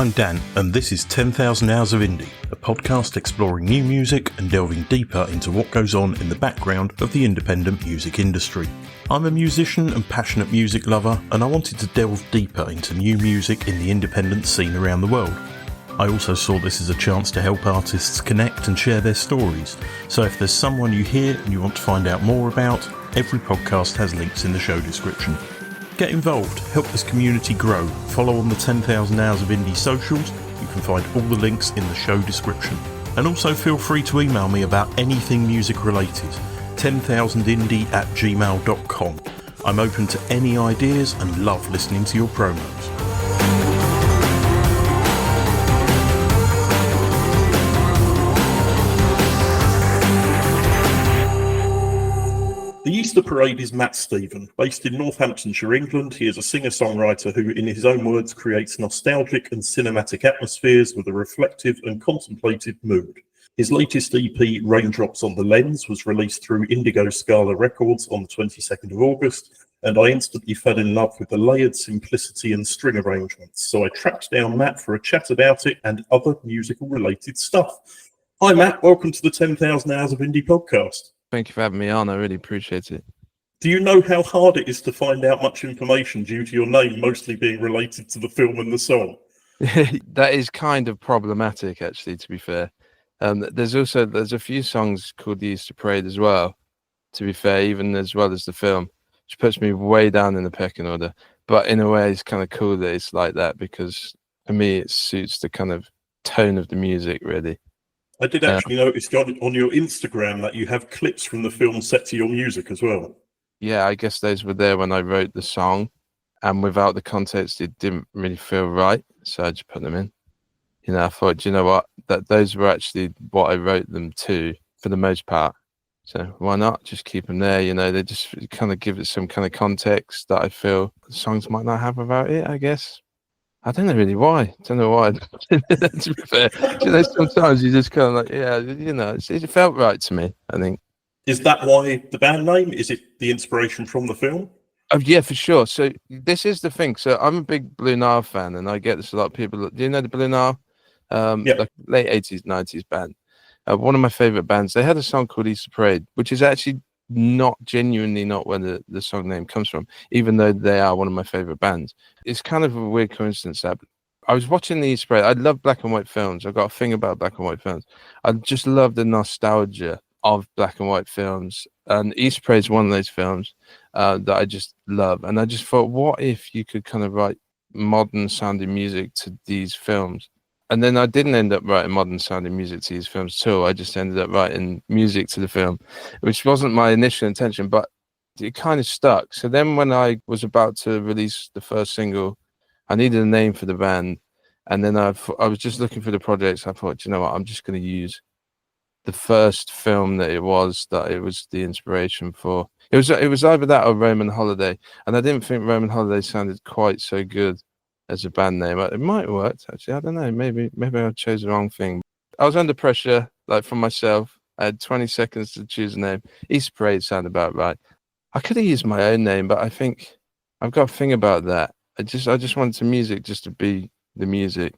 I'm Dan, and this is 10,000 Hours of Indie, a podcast exploring new music and delving deeper into what goes on in the background of the independent music industry. I'm a musician and passionate music lover, and I wanted to delve deeper into new music in the independent scene around the world. I also saw this as a chance to help artists connect and share their stories, so if there's someone you hear and you want to find out more about, every podcast has links in the show description. Get involved, help this community grow, follow on the 10,000 Hours of Indie socials, you can find all the links in the show description. And also feel free to email me about anything music related, 10,000indie@gmail.com. I'm open to any ideas and love listening to your promos. The Easter Parade is Matt Stephen. Based in Northamptonshire, England, he is a singer-songwriter who, in his own words, creates nostalgic and cinematic atmospheres with a reflective and contemplative mood. His latest EP, Raindrops on the Lens, was released through Indigo Scala Records on the 22nd of August, and I instantly fell in love with the layered simplicity and string arrangements, so I tracked down Matt for a chat about it and other musical-related stuff. Hi Matt, welcome to the 10,000 Hours of Indie podcast. Thank you for having me on. I really appreciate it. Do you know how hard it is to find out much information due to your name mostly being related to the film and the song? That is kind of problematic, actually, to be fair. There's a few songs called The Easter Parade as well, to be fair, even as well as the film, which puts me way down in the pecking order. But in a way, it's kind of cool that it's like that because for me, it suits the kind of tone of the music, really. I did actually notice on your Instagram that you have clips from the film set to your music as well. Yeah, I guess those were there when I wrote the song, and without the context, it didn't really feel right, so I just put them in. You know, I thought, do you know what, that those were actually what I wrote them to for the most part. So why not just keep them there? You know, they just kind of give it some kind of context that I feel the songs might not have about it, I guess. I don't know really why. To be fair, you know, sometimes you just kind of like, yeah, you know, it felt right to me, I think. Is that why the band name? Is it the inspiration from the film? Oh, yeah, for sure. So this is the thing. So I'm a big Blue Nile fan, and I get this a lot of people. Do you know the Blue Nile? Like late 80s, 90s band. One of my favorite bands. They had a song called Easter Parade, which is actually genuinely not where the song name comes from, even though they are one of my favorite bands. It's kind of a weird coincidence that I was watching the Easter Parade. I love black and white films. I've got a thing about black and white films. I just love the nostalgia of black and white films, and Easter Parade is one of those films that I just love. And I just thought, what if you could kind of write modern sounding music to these films? And then I didn't end up writing modern sounding music to these films too. I just ended up writing music to the film, which wasn't my initial intention, but it kind of stuck. So then when I was about to release the first single, I needed a name for the band. And then I was just looking for the projects. I thought, you know what, I'm just going to use the first film that it was the inspiration for. It was either that or Roman Holiday. And I didn't think Roman Holiday sounded quite so good as a band name. It might have worked, actually. I don't know. Maybe I chose the wrong thing. I was under pressure, like from myself. I had 20 seconds to choose a name. Easter Parade sounded about right. I could have used my own name, but I think I've got a thing about that. I just wanted the music just to be the music.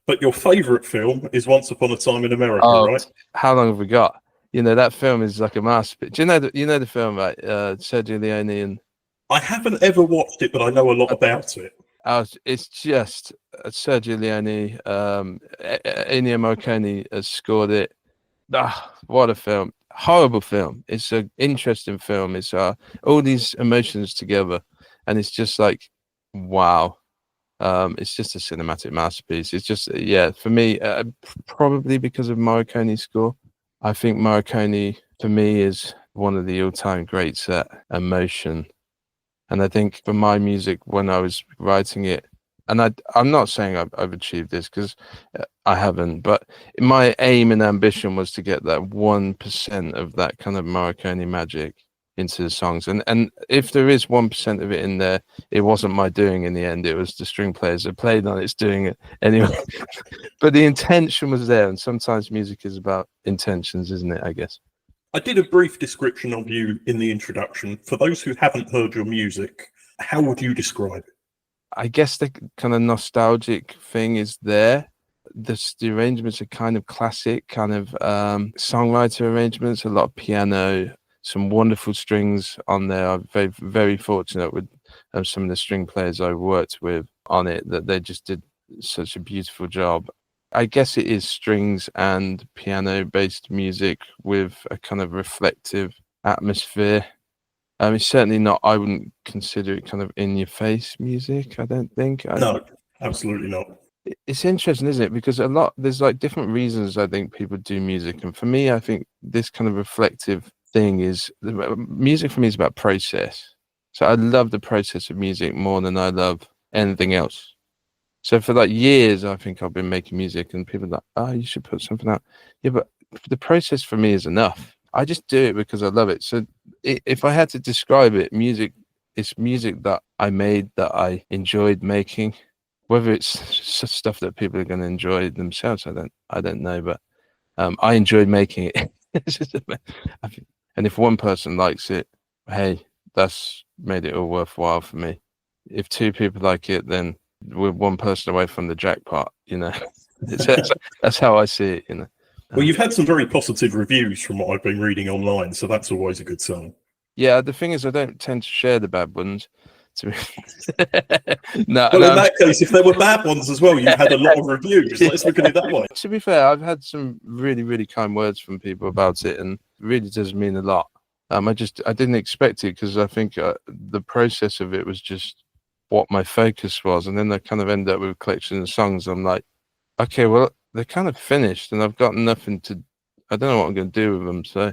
But your favourite film is Once Upon a Time in America, right? How long have we got? You know, that film is like a masterpiece. Do you know the film, right? Sergio Leone and... I haven't ever watched it, but I know a lot about it. It's just Sergio Leone, Ennio Morricone has scored it. What a film. Horrible film. It's an interesting film. It's all these emotions together, and it's just like, wow. It's just a cinematic masterpiece. It's just, yeah, for me, probably because of Morricone's score. I think Morricone, for me, is one of the all-time greats at emotion. And I think for my music, when I was writing it, and I'm not saying I've achieved this because I haven't, but my aim and ambition was to get that 1% of that kind of Morricone magic into the songs. And if there is 1% of it in there, it wasn't my doing in the end. It was the string players that played on it's doing it anyway. But the intention was there. And sometimes music is about intentions, isn't it, I guess? I did a brief description of you in the introduction. For those who haven't heard your music, how would you describe it? I guess the kind of nostalgic thing is there. The arrangements are kind of classic, kind of songwriter arrangements, a lot of piano, some wonderful strings on there. I'm very, very fortunate with some of the string players I worked with on it, that they just did such a beautiful job. I guess it is strings and piano based music with a kind of reflective atmosphere. It's certainly not, I wouldn't consider it kind of in your face music, I don't think. No, absolutely not. It's interesting, isn't it? Because there's like different reasons I think people do music. And for me, I think this kind of reflective thing is music for me is about process. So I love the process of music more than I love anything else. So for like years, I think I've been making music and people are like, oh, you should put something out. Yeah, but the process for me is enough. I just do it because I love it. So if I had to describe it, it's music that I made, that I enjoyed making. Whether it's stuff that people are going to enjoy themselves, I don't know, but I enjoyed making it. And if one person likes it, hey, that's made it all worthwhile for me. If two people like it, then we're one person away from the jackpot, you know. That's how I see it, you know. Well, you've had some very positive reviews from what I've been reading online, so that's always a good sign. Yeah, the thing is, I don't tend to share the bad ones. In that case, if there were bad ones as well, you've had a lot of reviews. Let's look at it that way. To be fair, I've had some really, really kind words from people about it, and it really does mean a lot. I didn't expect it, because I think the process of it was just what my focus was, and then I kind of end up with a collection of songs. I'm like, okay, well, they're kind of finished, and I've got nothing to. I don't know what I'm going to do with them. So,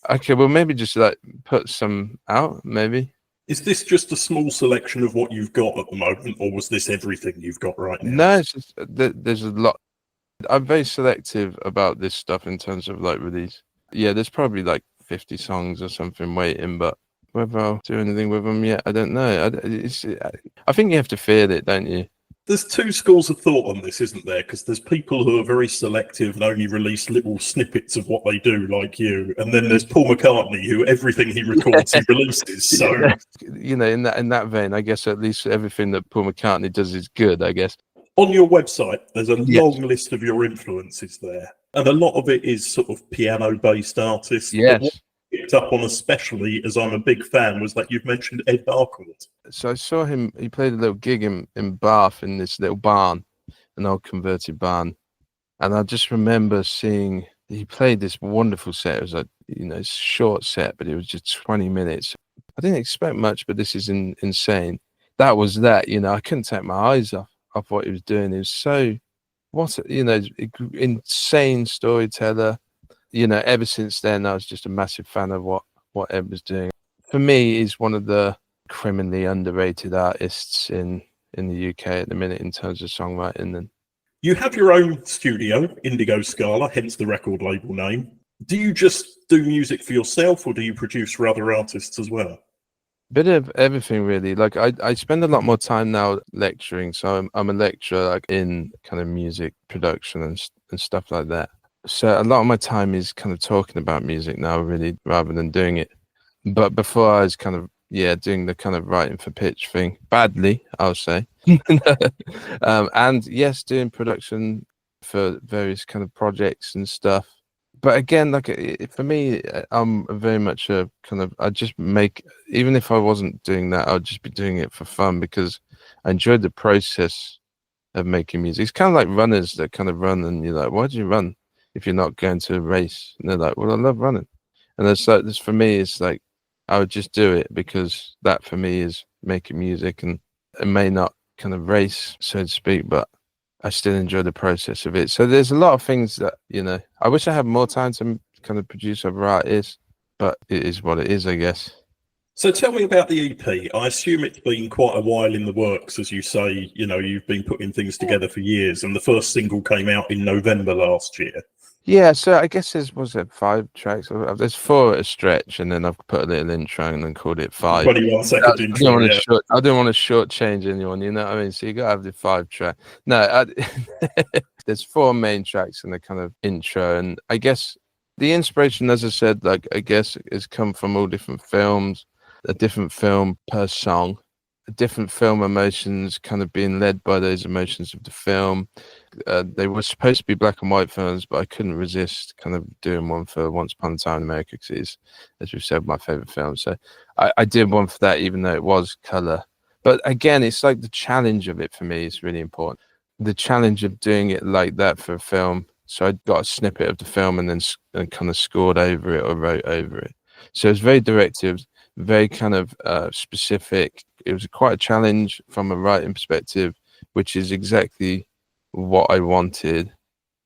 okay, well, maybe just like put some out, maybe. Is this just a small selection of what you've got at the moment, or was this everything you've got right now? No, it's just, there's a lot. I'm very selective about this stuff in terms of like release. Yeah, there's probably like 50 songs or something waiting, but whether I'll do anything with them yet, I don't know. I think you have to feel it, don't you? There's two schools of thought on this, isn't there? Because there's people who are very selective and only release little snippets of what they do, like you, and then there's Paul McCartney, who everything he records he releases. So, you know, in that vein, I guess at least everything that Paul McCartney does is good, I guess. On your website, there's a long list of your influences there, and a lot of it is sort of piano-based artists. Yes. Picked up on, especially as I'm a big fan, was that you've mentioned Ed Harcourt. So I saw him, he played a little gig in Bath in this little barn, an old converted barn. And I just remember seeing, he played this wonderful set. It was a, you know, short set, but it was just 20 minutes. I didn't expect much, but this is insane. That was that, you know, I couldn't take my eyes off what he was doing. It was so, insane storyteller. You know, ever since then, I was just a massive fan of what Ed was doing. For me, he's one of the criminally underrated artists in the UK at the minute in terms of songwriting. And you have your own studio, Indigo Scala, hence the record label name. Do you just do music for yourself, or do you produce for other artists as well? Bit of everything, really. Like I spend a lot more time now lecturing, so I'm a lecturer like in kind of music production and stuff like that. So a lot of my time is kind of talking about music now, really, rather than doing it. But before I was kind of, doing the kind of writing for pitch thing, badly, I'll say. And yes, doing production for various kind of projects and stuff. But again, like for me, I'm very much a kind of, I just make, even if I wasn't doing that, I'd just be doing it for fun, because I enjoyed the process of making music. It's kind of like runners that kind of run, and you're like, why do you run if you're not going to a race? And they're like, well, I love running. And it's like, this for me is like, I would just do it because that for me is making music, and it may not kind of race, so to speak, but I still enjoy the process of it. So there's a lot of things that, you know, I wish I had more time to kind of produce other artists, but it is what it is, I guess. So tell me about the EP. I assume it's been quite a while in the works, as you say, you know, you've been putting things together for years, and the first single came out in November last year. Yeah, so I guess there's 5 tracks. There's 4 at a stretch, and then I've put a little intro and then called it 5. 21-second intro. I don't want to shortchange anyone, you know what I mean? So you got to have the 5 track. No, there's 4 main tracks in the kind of intro, and I guess the inspiration, as I said, like I guess has come from all different films, a different film per song. different film emotions, kind of being led by those emotions of the film. They were supposed to be black and white films, but I couldn't resist kind of doing one for Once Upon a Time in America, because it's, as we've said, my favorite film. So I did one for that, even though it was color. But again, it's like the challenge of it for me is really important. The challenge of doing it like that for a film. So I got a snippet of the film and then kind of scored over it or wrote over it. So it's very directive, very kind of specific. It was quite a challenge from a writing perspective, which is exactly what I wanted.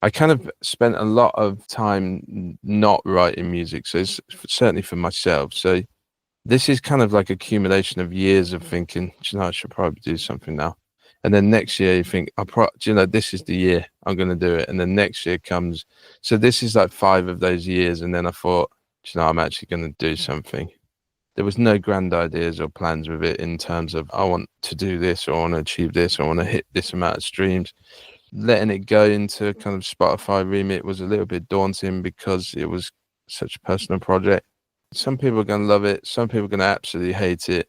I kind of spent a lot of time not writing music, so it's certainly for myself. So this is kind of like accumulation of years of thinking, I should probably do something now. And then next year you think, this is the year I'm going to do it. And then next year comes. So this is like 5 of those years. And then I thought, I'm actually going to do something. There was no grand ideas or plans with it in terms of I want to do this or I want to achieve this or I want to hit this amount of streams. Letting it go into kind of Spotify remit was a little bit daunting because it was such a personal project. Some people are going to love it. Some people are going to absolutely hate it.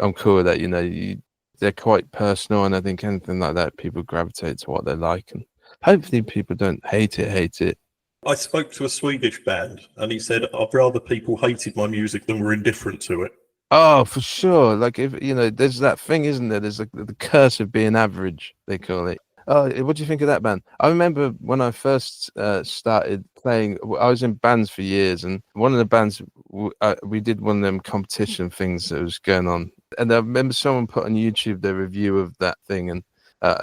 I'm cool with that. They're quite personal, and I think anything like that, people gravitate to what they like, and hopefully people don't hate it. I spoke to a Swedish band, and he said, I'd rather people hated my music than were indifferent to it. Oh, for sure. Like, if there's that thing, isn't there? There's like the curse of being average, they call it. Oh, what do you think of that band? I remember when I first started playing, I was in bands for years, and one of the bands, we did one of them competition things that was going on. And I remember someone put on YouTube their review of that thing, and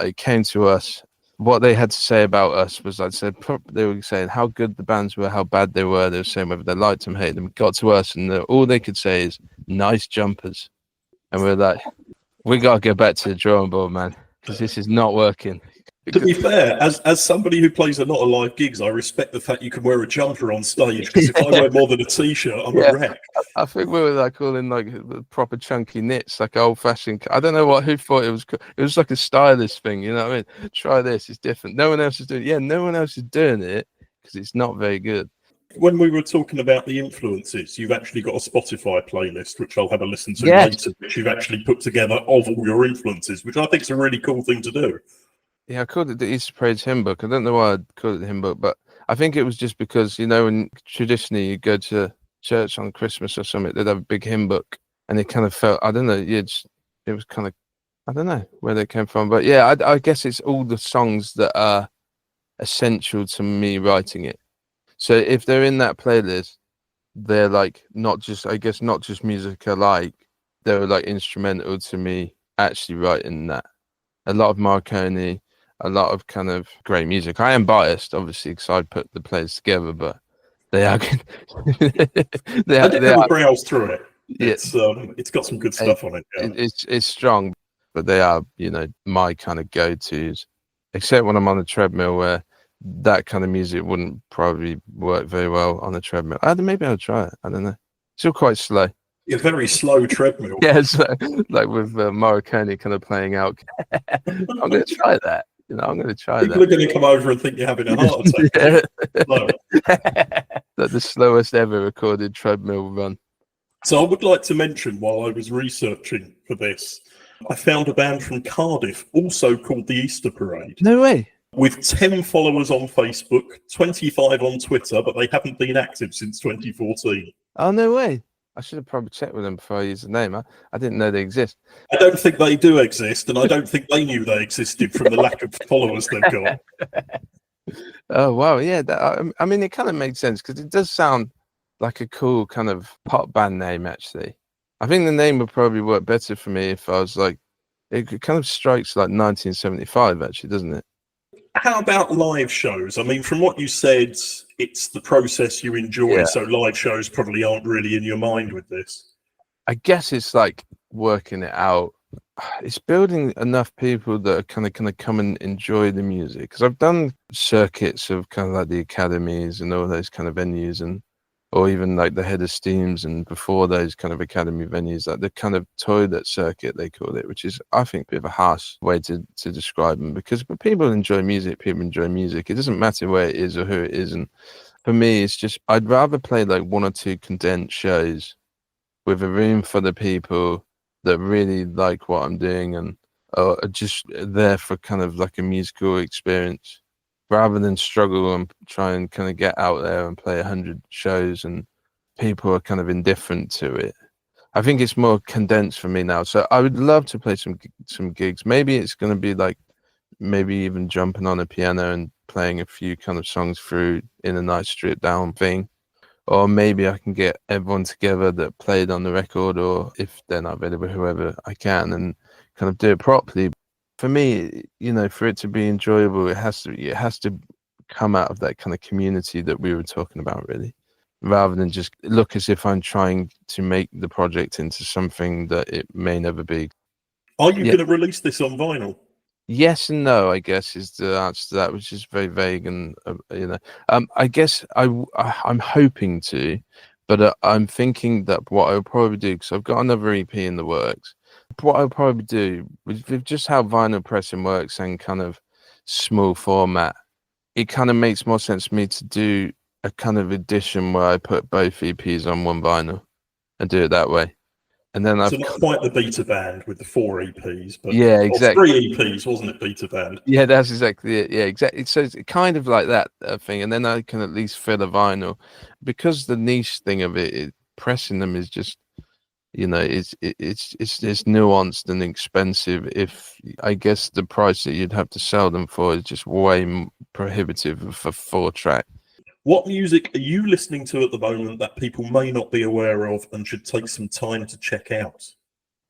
it came to us. What they had to say about us was, they were saying how good the bands were, how bad they were. They were saying whether they liked them, hated them. It got to us, and all they could say is nice jumpers. And we're like, we got to go back to the drawing board, man, because this is not working. To be fair, as somebody who plays a lot of live gigs, I respect the fact you can wear a jumper on stage, because if I wear more than a t-shirt, I'm a wreck. I think we were like all in like proper chunky knits, like old fashioned. I don't know who thought it was. It was like a stylish thing, you know what I mean? Try this, it's different. No one else is doing it. Yeah, no one else is doing it because it's not very good. When we were talking about the influences, you've actually got a Spotify playlist, which I'll have a listen to later, which you've actually put together of all your influences, which I think is a really cool thing to do. Yeah, I called it the Easter Parades hymn book. I don't know why I called it the hymn book, but I think it was just because, when traditionally you go to church on Christmas or something, they'd have a big hymn book, and it kind of felt, I don't know, it was kind of, I don't know where they came from, but yeah, I guess it's all the songs that are essential to me writing it. So if they're in that playlist, they're like not just music I like, they're like instrumental to me actually writing that. A lot of Marconi, a lot of kind of great music. I am biased, obviously, because I put the plays together, but they are good. they are browse through it. Yeah. It's got some good stuff on it. Yeah. It's strong, but they are, my kind of go-tos. Except when I'm on the treadmill, where that kind of music wouldn't probably work very well on the treadmill. Maybe I'll try it. I don't know. Still quite slow. A very slow treadmill. Yeah, so, like with Morricone kind of playing out. I'm going to try that. I'm going to try People are going to come over and think you're having a heart attack. Like the slowest ever recorded treadmill run. So I would like to mention, while I was researching for this, I found a band from Cardiff, also called the Easter Parade. No way. With 10 followers on Facebook, 25 on Twitter, but they haven't been active since 2014. Oh, no way. I should have probably checked with them before I used the name. I didn't know they exist. I don't think they do exist, and I don't think they knew they existed from the lack of followers they've got. Oh, wow. Yeah, I mean, it kind of makes sense, because it does sound like a cool kind of pop band name, actually. I think the name would probably work better for me if I was like, it kind of strikes like 1975, actually, doesn't it? How about live shows? I mean, from what you said, it's the process you enjoy, so live shows probably aren't really in your mind with this. I guess it's like working it out. It's building enough people that are kind of come and enjoy the music. Because I've done circuits of kind of like the academies and all those kind of venues, or even like the Head of Steams, and before those kind of academy venues, like the kind of toilet circuit, they call it, which is, I think, a bit of a harsh way to describe them, because people enjoy music. It doesn't matter where it is or who it is. And for me, it's just, I'd rather play like 1 or 2 condensed shows with a room full of people that really like what I'm doing and are just there for kind of like a musical experience, rather than struggle and try and kind of get out there and play 100 shows and people are kind of indifferent to it. I think it's more condensed for me now. So I would love to play some gigs. Maybe it's going to be like maybe even jumping on a piano and playing a few kind of songs through in a nice stripped down thing. Or maybe I can get everyone together that played on the record, or if they're not available, whoever I can, and kind of do it properly. For me, for it to be enjoyable, it has to come out of that kind of community that we were talking about, really, rather than just look as if I'm trying to make the project into something that it may never be. Are you going to release this on vinyl? Yes and no, I guess, is the answer to that, which is very vague. And I guess I'm hoping to, but I'm thinking that what I'll probably do, because I've got another EP in the works, what I'll probably do with just how vinyl pressing works and kind of small format, it kind of makes more sense for me to do a kind of edition where I put both EPs on one vinyl and do it that way. And then so not quite the beta band with the 4 EPs, but yeah, exactly. 3 EPs, wasn't it, beta band? Yeah, that's exactly it. Yeah, exactly. So it's kind of like that thing, and then I can at least fill a vinyl, because the niche thing of pressing them is just, it's nuanced and expensive. If I guess the price that you'd have to sell them for is just way prohibitive for 4-track. What music are you listening to at the moment that people may not be aware of and should take some time to check out?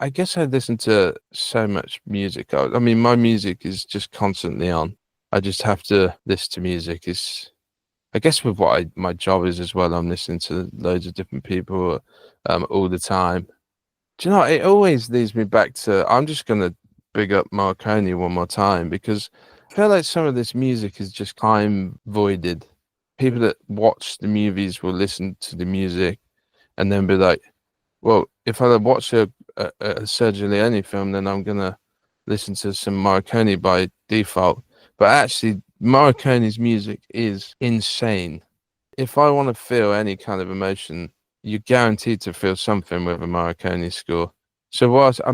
I guess I listen to so much music. I mean, my music is just constantly on. I just have to listen to music. I guess with what my job is as well, I'm listening to loads of different people all the time. Do you know, it always leads me back to, I'm just going to big up Marconi one more time, because I feel like some of this music is just time voided. People that watch the movies will listen to the music and then be like, well, if I watch a Sergio Leone film, then I'm going to listen to some Marconi by default. But actually, Marconi's music is insane. If I want to feel any kind of emotion, you're guaranteed to feel something with a Marconi score. So that's a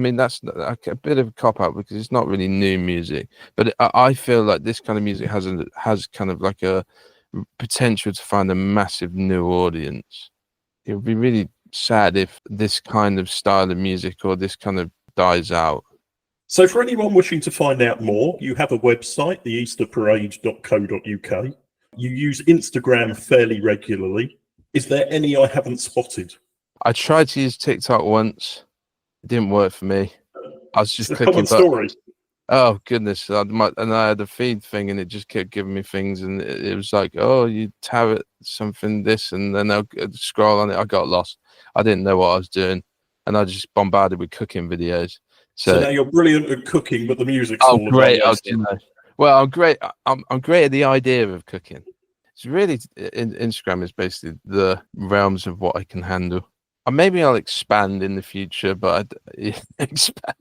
bit of a cop-out, because it's not really new music. But I feel like this kind of music has kind of like a potential to find a massive new audience. It would be really sad if this kind of style of music or this kind of dies out. So for anyone wishing to find out more, you have a website, theeasterparade.co.uk. You use Instagram fairly regularly. Is there any I haven't spotted? I tried to use TikTok once. It didn't work for me. I was just clicking. Story. Oh goodness! And I had a feed thing, and it just kept giving me things, and it was like, oh, you tab it something this, and then I'll scroll on it. I got lost. I didn't know what I was doing, and I just bombarded with cooking videos. So now you're brilliant at cooking, but the music's great. Well, I'm great. I'm great at the idea of cooking. It's really Instagram is basically the realms of what I can handle. And maybe I'll expand in the future, but expand.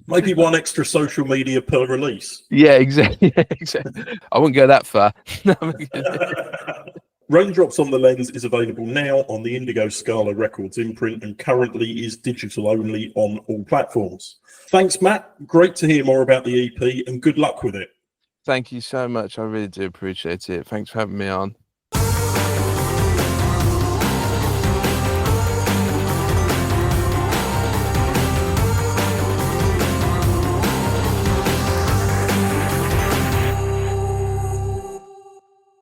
Maybe one extra social media per release. Yeah, exactly. I wouldn't go that far. Raindrops on the Lens is available now on the Indigo Scala Records imprint and currently is digital only on all platforms. Thanks, Matt. Great to hear more about the EP and good luck with it. Thank you so much. I really do appreciate it. Thanks for having me on.